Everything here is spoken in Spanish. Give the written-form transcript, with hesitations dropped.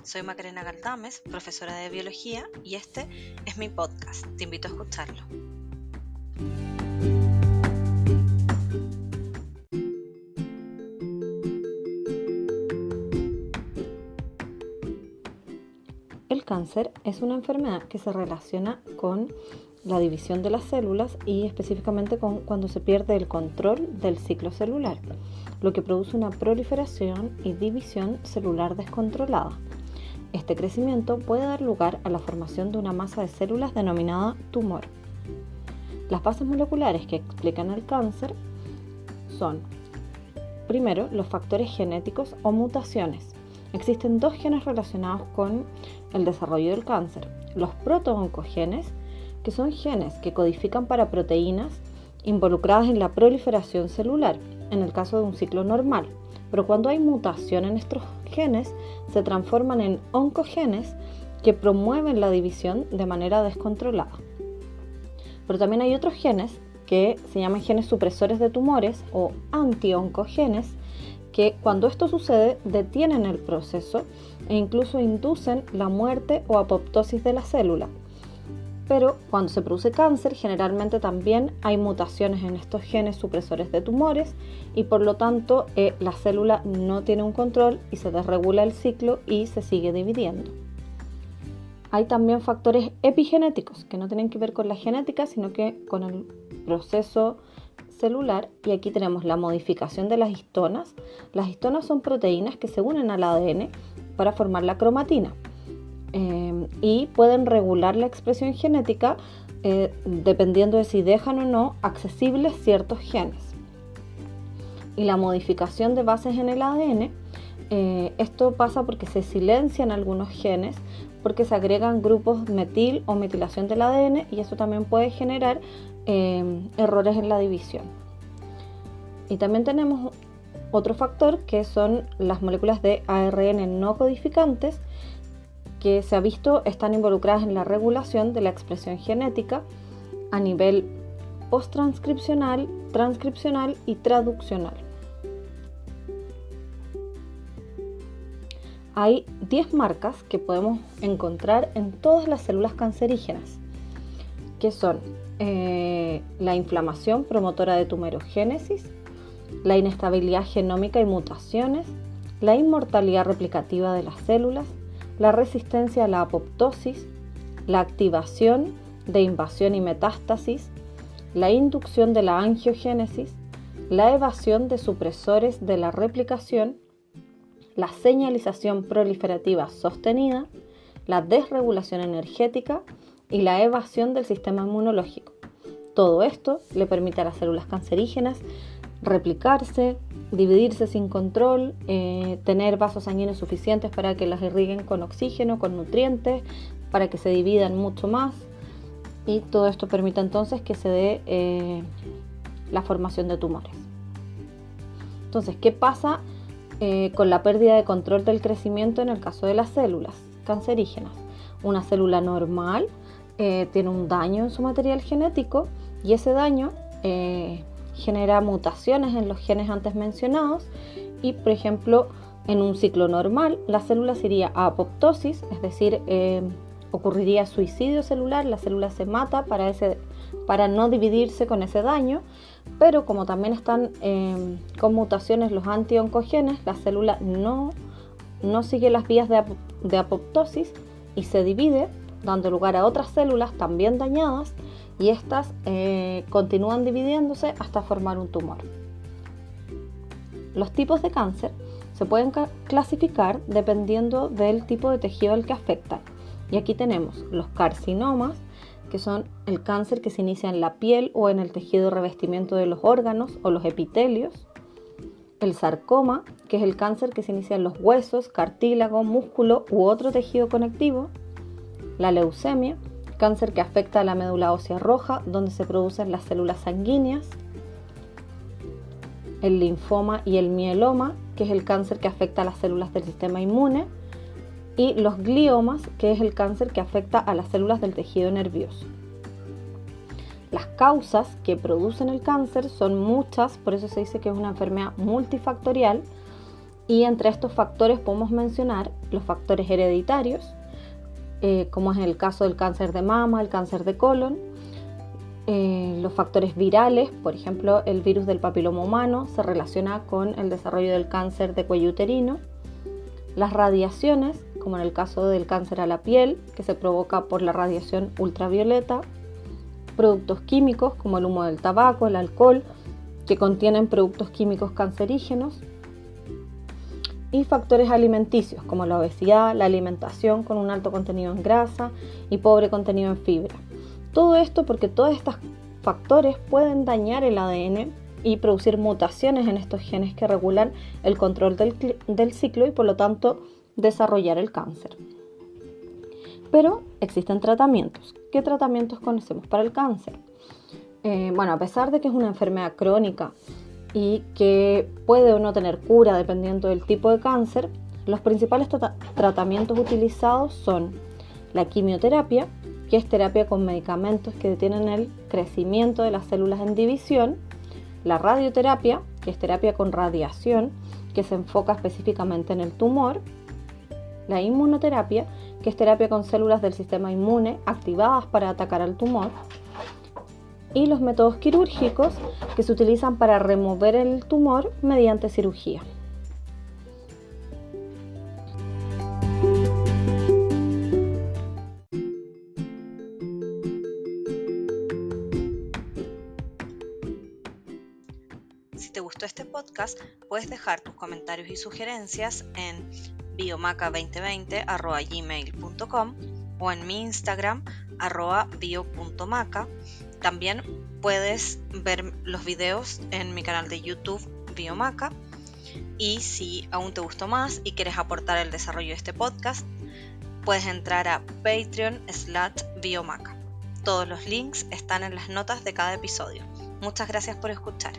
Soy Macarena Galdames, profesora de biología, y este es mi podcast. Te invito a escucharlo. El cáncer es una enfermedad que se relaciona con la división de las células y específicamente con cuando se pierde el control del ciclo celular, lo que produce una proliferación y división celular descontrolada. Este crecimiento puede dar lugar a la formación de una masa de células denominada tumor. Las bases moleculares que explican el cáncer son, primero, los factores genéticos o mutaciones. Existen dos genes relacionados con el desarrollo del cáncer: los proto-oncogenes, que son genes que codifican para proteínas involucradas en la proliferación celular, en el caso de un ciclo normal, pero cuando hay mutación en estos genes, se transforman en oncogenes que promueven la división de manera descontrolada. Pero también hay otros genes que se llaman genes supresores de tumores o anti-oncogenes, que cuando esto sucede detienen el proceso e incluso inducen la muerte o apoptosis de la célula. Pero cuando se produce cáncer, generalmente también hay mutaciones en estos genes supresores de tumores y por lo tanto la célula no tiene un control y se desregula el ciclo y se sigue dividiendo. Hay también factores epigenéticos que no tienen que ver con la genética, sino que con el proceso celular, y aquí tenemos la modificación de las histonas. Las histonas son proteínas que se unen al ADN para formar la cromatina. Y pueden regular la expresión genética dependiendo de si dejan o no accesibles ciertos genes. Y la modificación de bases en el ADN, esto pasa porque se silencian algunos genes, porque se agregan grupos metil o metilación del ADN, y eso también puede generar errores en la división. Y también tenemos otro factor que son las moléculas de ARN no codificantes, que se ha visto están involucradas en la regulación de la expresión genética a nivel posttranscripcional, transcripcional y traduccional. Hay 10 marcas que podemos encontrar en todas las células cancerígenas, que son la inflamación promotora de tumorogénesis, la inestabilidad genómica y mutaciones, la inmortalidad replicativa de las células, la resistencia a la apoptosis, la activación de invasión y metástasis, la inducción de la angiogénesis, la evasión de supresores de la replicación, la señalización proliferativa sostenida, la desregulación energética y la evasión del sistema inmunológico. Todo esto le permite a las células cancerígenas replicarse, dividirse sin control, tener vasos sanguíneos suficientes para que las irriguen con oxígeno, con nutrientes, para que se dividan mucho más, y todo esto permite entonces que se dé la formación de tumores. Entonces, ¿qué pasa con la pérdida de control del crecimiento en el caso de las células cancerígenas? Una célula normal tiene un daño en su material genético, y ese daño genera mutaciones en los genes antes mencionados, y por ejemplo en un ciclo normal la célula se iría a apoptosis, es decir, ocurriría suicidio celular, la célula se mata para no dividirse con ese daño, pero como también están con mutaciones los anti-oncogenes, la célula no sigue las vías de apoptosis y se divide, dando lugar a otras células también dañadas, y estas continúan dividiéndose hasta formar un tumor. Los tipos de cáncer se pueden clasificar dependiendo del tipo de tejido al que afectan. Y aquí tenemos los carcinomas, que son el cáncer que se inicia en la piel o en el tejido de revestimiento de los órganos o los epitelios. El sarcoma, que es el cáncer que se inicia en los huesos, cartílago, músculo u otro tejido conectivo. La leucemia, cáncer que afecta a la médula ósea roja, donde se producen las células sanguíneas. El linfoma y el mieloma, que es el cáncer que afecta a las células del sistema inmune. Y los gliomas, que es el cáncer que afecta a las células del tejido nervioso. Las causas que producen el cáncer son muchas, por eso se dice que es una enfermedad multifactorial, Y entre estos factores podemos mencionar los factores hereditarios, como es el caso del cáncer de mama, el cáncer de colon, los factores virales, por ejemplo, el virus del papiloma humano se relaciona con el desarrollo del cáncer de cuello uterino, las radiaciones, como en el caso del cáncer a la piel, que se provoca por la radiación ultravioleta, productos químicos como el humo del tabaco, el alcohol, que contienen productos químicos cancerígenos, y factores alimenticios como la obesidad, la alimentación con un alto contenido en grasa y pobre contenido en fibra. Todo esto porque todos estos factores pueden dañar el ADN y producir mutaciones en estos genes que regulan el control del ciclo y por lo tanto desarrollar el cáncer. Pero existen tratamientos. ¿Qué tratamientos conocemos para el cáncer? A pesar de que es una enfermedad crónica y que puede o no tener cura dependiendo del tipo de cáncer, los principales tratamientos utilizados son la quimioterapia, que es terapia con medicamentos que detienen el crecimiento de las células en división, la radioterapia, que es terapia con radiación, que se enfoca específicamente en el tumor, la inmunoterapia, que es terapia con células del sistema inmune activadas para atacar al tumor, y los métodos quirúrgicos, que se utilizan para remover el tumor mediante cirugía. Si te gustó este podcast, puedes dejar tus comentarios y sugerencias en biomaca2020@gmail.com o en mi Instagram @bio.maca. También puedes ver los videos en mi canal de YouTube Biomaca. Y si aún te gustó más y quieres aportar el desarrollo de este podcast, puedes entrar a Patreon/Biomaca. Todos los links están en las notas de cada episodio. Muchas gracias por escuchar.